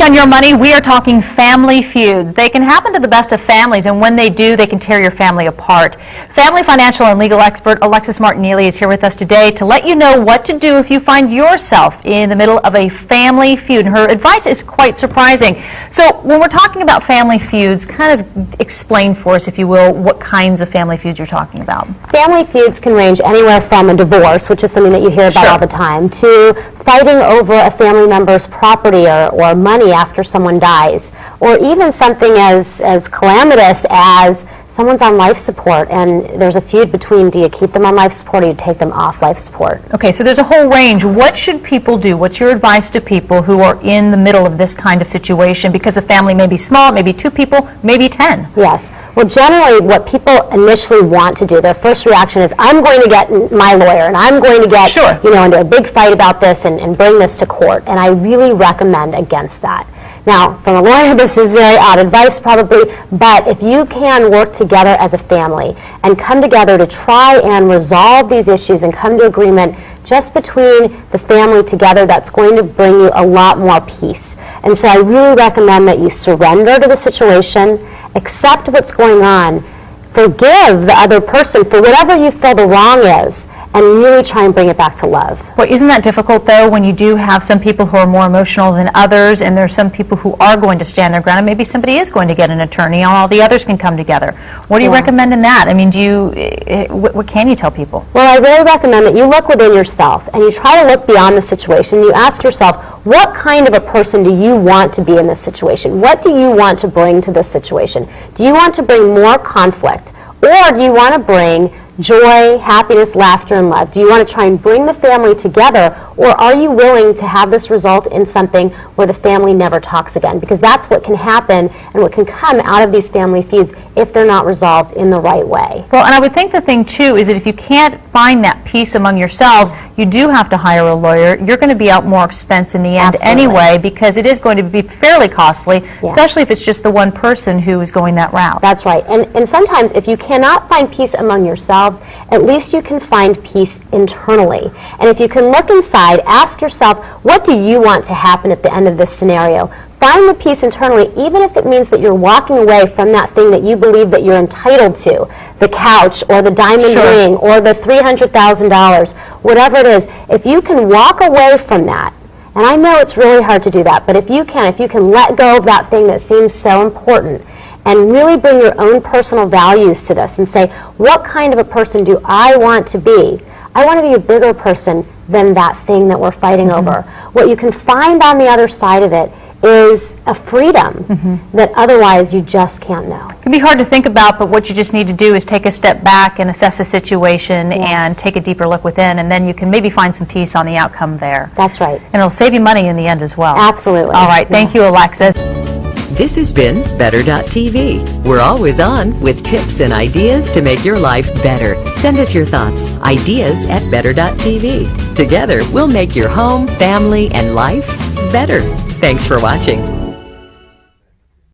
on Your Money, we are talking family feuds. They can happen to the best of families, and when they do, they can tear your family apart. Family financial and legal expert Alexis Martin Neely is here with us today to let you know what to do if you find yourself in the middle of a family feud. Her advice is quite surprising. So when we're talking about family feuds, kind of explain for us, if you will, what kinds of family feuds you're talking about. Family feuds can range anywhere from a divorce, which is something that you hear about all the time, to fighting over a family member's property or money after someone dies, or even something as calamitous as someone's on life support and there's a feud between, do you keep them on life support or you take them off life support? Okay, so there's a whole range. What should people do? What's your advice to people who are in the middle of this kind of situation? Because a family may be small, maybe 2 people, maybe 10. Yes. Well, generally what people initially want to do, their first reaction is, I'm going to get my lawyer and I'm going to get into a big fight about this and bring this to court. And I really recommend against that. Now, from a lawyer, this is very odd advice probably, but if you can work together as a family and come together to try and resolve these issues and come to agreement just between the family together, that's going to bring you a lot more peace. And so I really recommend that you surrender to the situation, accept what's going on, forgive the other person for whatever you feel the wrong is, and really try and bring it back to love. Well, isn't that difficult, though, when you do have some people who are more emotional than others, and there's some people who are going to stand their ground, and maybe somebody is going to get an attorney, and all the others can come together. What do you recommend in that? I mean, what can you tell people? Well, I really recommend that you look within yourself, and you try to look beyond the situation. You ask yourself, what kind of a person do you want to be in this situation? What do you want to bring to this situation? Do you want to bring more conflict, or do you want to bring joy, happiness, laughter, and love? Do you want to try and bring the family together, or are you willing to have this result in something where the family never talks again? Because that's what can happen and what can come out of these family feuds if they're not resolved in the right way. Well, and I would think the thing, too, is that if you can't find that peace among yourselves, you do have to hire a lawyer. You're going to be out more expense in the end anyway, because it is going to be fairly costly, especially if it's just the one person who is going that route. That's right. And sometimes if you cannot find peace among yourselves, at least you can find peace internally. And if you can look inside, ask yourself, what do you want to happen at the end of this scenario? Find the peace internally, even if it means that you're walking away from that thing that you believe that you're entitled to, the couch or the diamond ring or the $300,000, whatever it is. If you can walk away from that, and I know it's really hard to do that, but if you can let go of that thing that seems so important and really bring your own personal values to this and say, what kind of a person do I want to be? I want to be a bigger person than that thing that we're fighting over. What you can find on the other side of it is a freedom that otherwise you just can't know. It can be hard to think about, but what you just need to do is take a step back and assess the situation and take a deeper look within, and then you can maybe find some peace on the outcome there. That's right. And it'll save you money in the end as well. Absolutely. All right. Thank you, Alexis. This has been Better.tv. We're always on with tips and ideas to make your life better. Send us your thoughts, ideas at Better.tv. Together, we'll make your home, family, and life better. Thanks for watching.